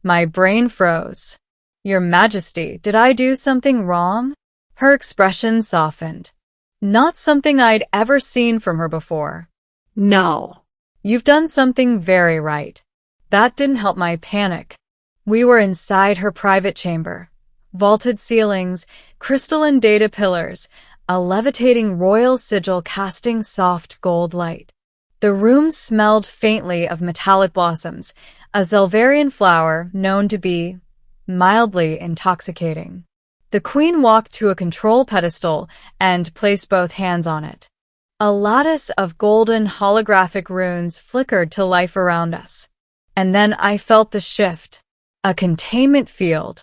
My brain froze. Your Majesty, did I do something wrong? Her expression softened. Not something I'd ever seen from her before. No. You've done something very right. That didn't help my panic. We were inside her private chamber. Vaulted ceilings, crystalline data pillars, a levitating royal sigil casting soft gold light. The room smelled faintly of metallic blossoms, a Zelvarian flower known to be mildly intoxicating. The queen walked to a control pedestal and placed both hands on it. A lattice of golden holographic runes flickered to life around us. And then I felt the shift. A containment field.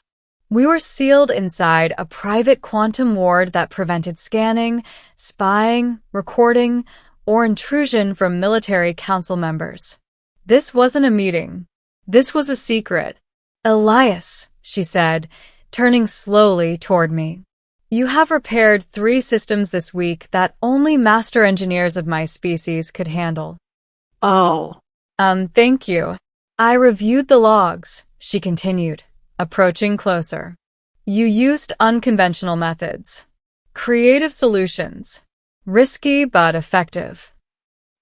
We were sealed inside a private quantum ward that prevented scanning, spying, recording, or intrusion from military council members. This wasn't a meeting. This was a secret. Elias, she said, turning slowly toward me. You have repaired 3 systems this week that only master engineers of my species could handle. Oh. Thank you. I reviewed the logs, she continued, approaching closer. You used unconventional methods. Creative solutions. Risky but effective.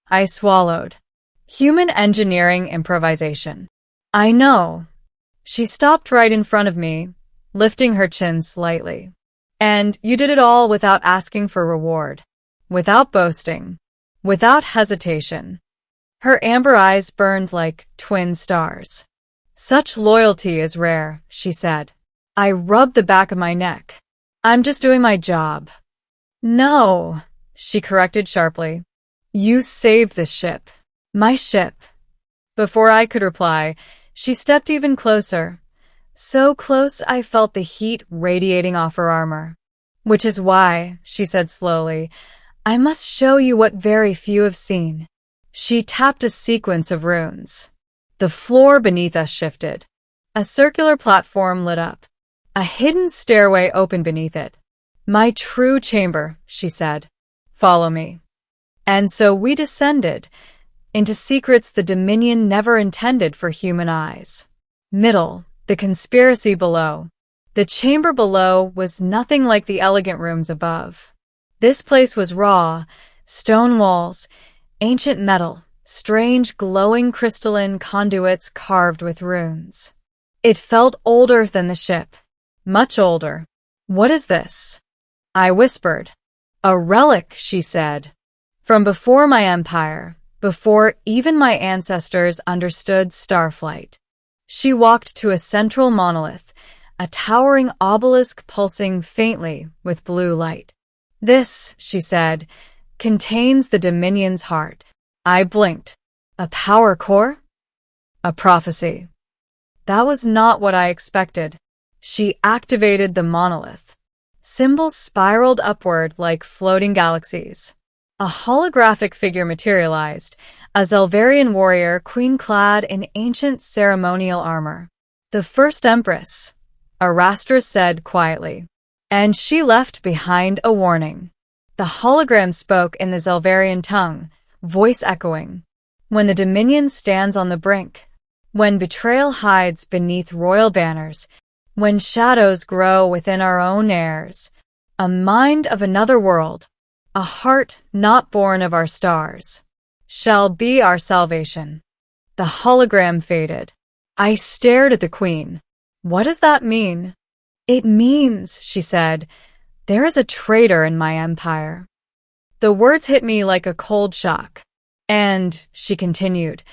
I swallowed. Human engineering improvisation. I know. She stopped right in front of me, lifting her chin slightly. And you did it all without asking for reward. Without boasting. Without hesitation. Her amber eyes burned like twin stars. Such loyalty is rare, she said. I rubbed the back of my neck. I'm just doing my job. No, she corrected sharply. You saved this ship. My ship. Before I could reply, she stepped even closer. So close I felt the heat radiating off her armor. Which is why, she said slowly, I must show you what very few have seen. She tapped a sequence of runes. The floor beneath us shifted. A circular platform lit up. A hidden stairway opened beneath it. My true chamber, she said. Follow me. And so we descended into secrets the Dominion never intended for human eyes. Middle, the conspiracy below. The chamber below was nothing like the elegant rooms above. This place was raw, stone walls, ancient metal, strange glowing crystalline conduits carved with runes. It felt older than the ship. Much older. What is this? I whispered. A relic, she said. From before my empire, before even my ancestors understood starflight. She walked to a central monolith, a towering obelisk pulsing faintly with blue light. This, she said, contains the Dominion's heart. I blinked. A power core? A prophecy. That was not what I expected. She activated the monolith. Symbols spiraled upward like floating galaxies. A holographic figure materialized, a Zelvarian warrior queen-clad in ancient ceremonial armor. The first empress, Arastra said quietly. And she left behind a warning. The hologram spoke in the Zelvarian tongue, voice echoing. When the Dominion stands on the brink, when betrayal hides beneath royal banners, when shadows grow within our own airs, a mind of another world, a heart not born of our stars, shall be our salvation. The hologram faded. I stared at the queen. What does that mean? It means, she said, there is a traitor in my empire. The words hit me like a cold shock. And, she continued,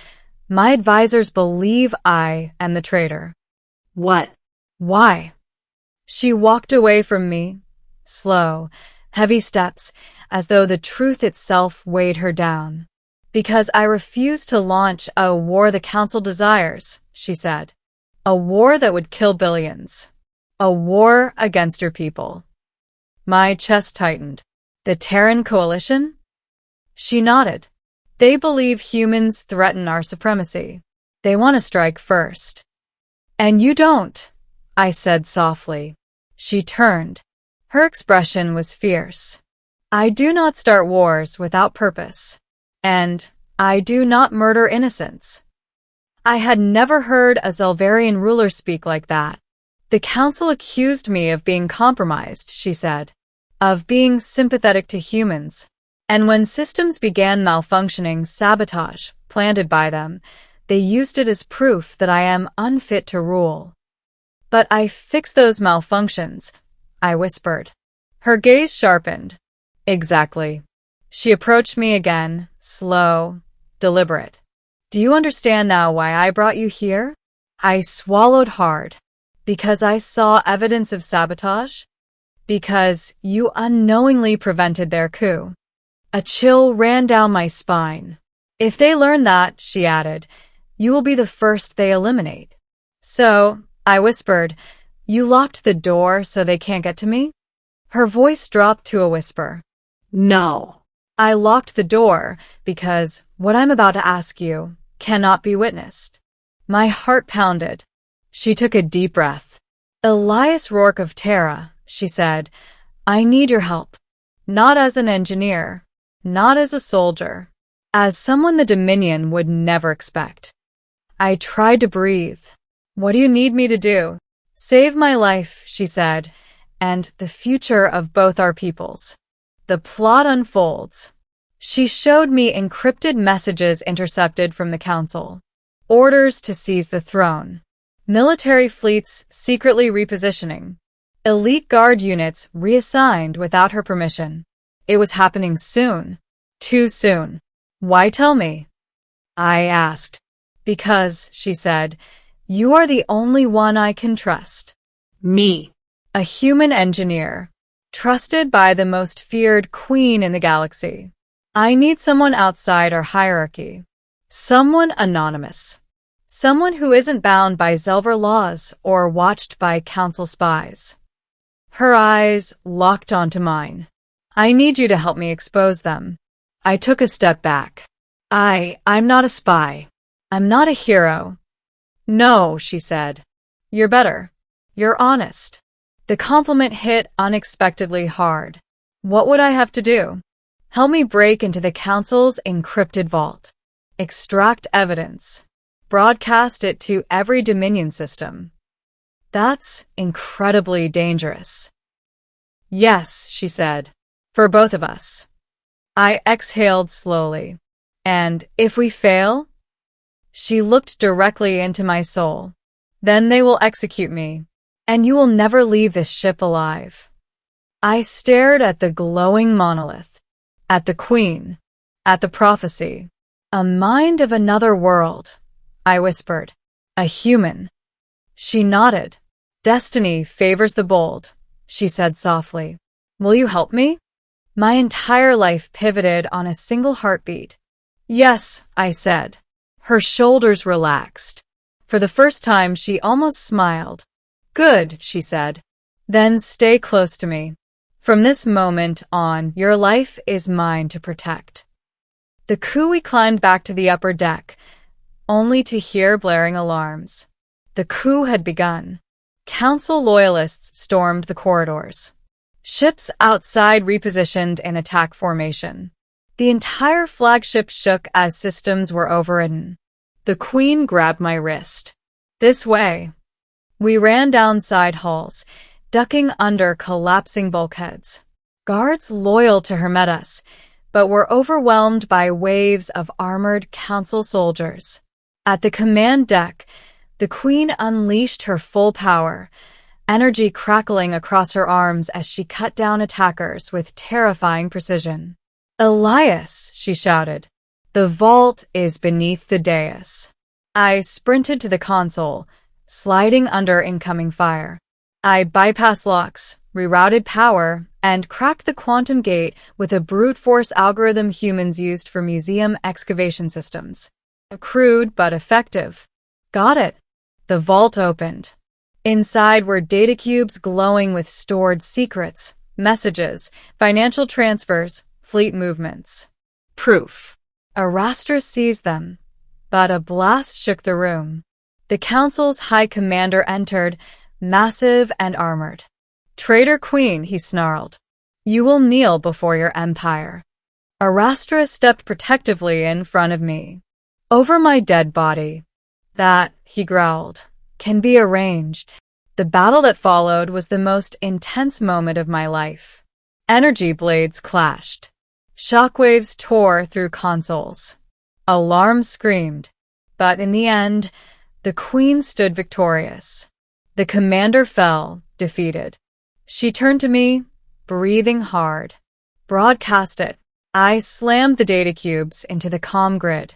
my advisors believe I am the traitor. What? Why? She walked away from me, slow, heavy steps, as though the truth itself weighed her down. Because I refuse to launch a war the Council desires, she said. A war that would kill billions. A war against your people. My chest tightened. The Terran Coalition? She nodded. They believe humans threaten our supremacy. They want to strike first. And you don't, I said softly. She turned. Her expression was fierce. I do not start wars without purpose. And I do not murder innocents. I had never heard a Zelvarian ruler speak like that. The council accused me of being compromised, she said, of being sympathetic to humans. And when systems began malfunctioning, sabotage, planted by them, they used it as proof that I am unfit to rule. But I fixed those malfunctions, I whispered. Her gaze sharpened. Exactly. She approached me again, slow, deliberate. Do you understand now why I brought you here? I swallowed hard. Because I saw evidence of sabotage? Because you unknowingly prevented their coup. A chill ran down my spine. If they learn that, she added, you will be the first they eliminate. So, I whispered, you locked the door so they can't get to me? Her voice dropped to a whisper. No. I locked the door because what I'm about to ask you cannot be witnessed. My heart pounded. She took a deep breath. Elias Rourke of Terra, she said, I need your help. Not as an engineer, not as a soldier, as someone the Dominion would never expect. I tried to breathe. What do you need me to do? Save my life, she said, and the future of both our peoples. The plot unfolds. She showed me encrypted messages intercepted from the council. Orders to seize the throne. Military fleets secretly repositioning. Elite guard units reassigned without her permission. It was happening soon. Too soon. Why tell me? I asked. Because, she said, you are the only one I can trust. Me. A human engineer. Trusted by the most feared queen in the galaxy. I need someone outside our hierarchy. Someone anonymous. Someone who isn't bound by Zelvar laws or watched by council spies. Her eyes locked onto mine. I need you to help me expose them. I took a step back. I'm not a spy. I'm not a hero. No, she said. You're better. You're honest. The compliment hit unexpectedly hard. What would I have to do? Help me break into the council's encrypted vault. Extract evidence. Broadcast it to every Dominion system. That's incredibly dangerous. Yes, she said. For both of us. I exhaled slowly. And if we fail? She looked directly into my soul. Then they will execute me, and you will never leave this ship alive. I stared at the glowing monolith, at the queen, at the prophecy. A mind of another world, I whispered. A human. She nodded. Destiny favors the bold, she said softly. Will you help me? My entire life pivoted on a single heartbeat. Yes, I said. Her shoulders relaxed. For the first time, she almost smiled. Good, she said. Then stay close to me. From this moment on, your life is mine to protect. The coup, we climbed back to the upper deck, only to hear blaring alarms. The coup had begun. Council loyalists stormed the corridors. Ships outside repositioned in attack formation. The entire flagship shook as systems were overridden. The Queen grabbed my wrist. This way. We ran down side halls, ducking under collapsing bulkheads. Guards loyal to her met us, but were overwhelmed by waves of armored council soldiers. At the command deck, the Queen unleashed her full power, energy crackling across her arms as she cut down attackers with terrifying precision. Elias, she shouted. The vault is beneath the dais. I sprinted to the console, sliding under incoming fire. I bypassed locks, rerouted power, and cracked the quantum gate with a brute force algorithm humans used for museum excavation systems. Crude but effective. Got it. The vault opened. Inside were data cubes glowing with stored secrets, messages, financial transfers, fleet movements. Proof. Arastra seized them, but a blast shook the room. The council's high commander entered, massive and armored. Traitor Queen, he snarled. You will kneel before your empire. Arastra stepped protectively in front of me. Over my dead body. That, he growled, can be arranged. The battle that followed was the most intense moment of my life. Energy blades clashed. Shockwaves tore through consoles. Alarms screamed. But in the end, the Queen stood victorious. The commander fell, defeated. She turned to me, breathing hard. Broadcast it. I slammed the data cubes into the comm grid.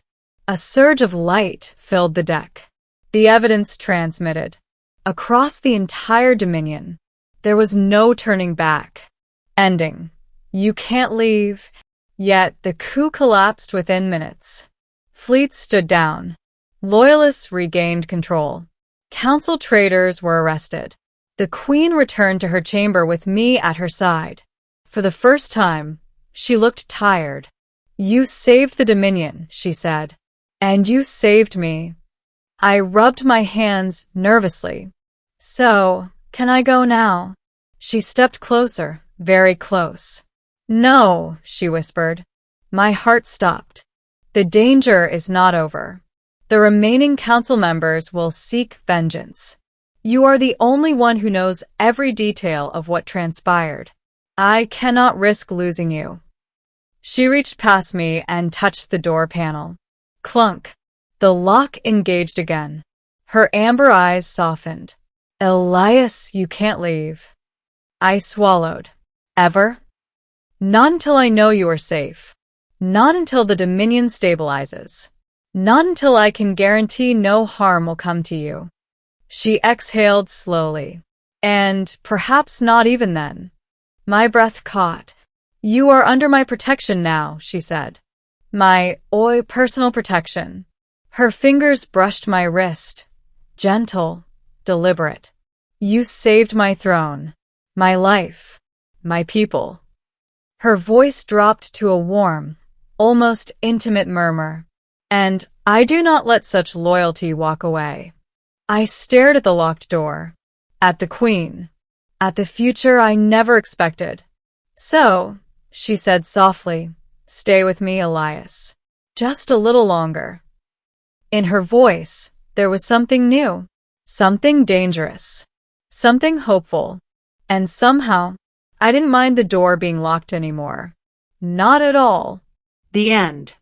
A surge of light filled the deck. The evidence transmitted. Across the entire Dominion, there was no turning back. Ending. You can't leave. Yet the coup collapsed within minutes. Fleets stood down. Loyalists regained control. Council traitors were arrested. The Queen returned to her chamber with me at her side. For the first time, she looked tired. You saved the Dominion, she said. And you saved me. I rubbed my hands nervously. So, can I go now? She stepped closer, very close. No, she whispered. My heart stopped. The danger is not over. The remaining council members will seek vengeance. You are the only one who knows every detail of what transpired. I cannot risk losing you. She reached past me and touched the door panel. Clunk. The lock engaged again. Her amber eyes softened. Elias, you can't leave. I swallowed. Ever? Not until I know you are safe. Not until the Dominion stabilizes. Not until I can guarantee no harm will come to you. She exhaled slowly. And perhaps not even then. My breath caught. You are under my protection now, she said. My personal protection. Her fingers brushed my wrist. Gentle, deliberate. You saved my throne, my life, my people. Her voice dropped to a warm, almost intimate murmur. And I do not let such loyalty walk away. I stared at the locked door, at the Queen, at the future I never expected. So, she said softly, stay with me, Elias. Just a little longer. In her voice, there was something new, something dangerous, something hopeful. And somehow, I didn't mind the door being locked anymore. Not at all. The end.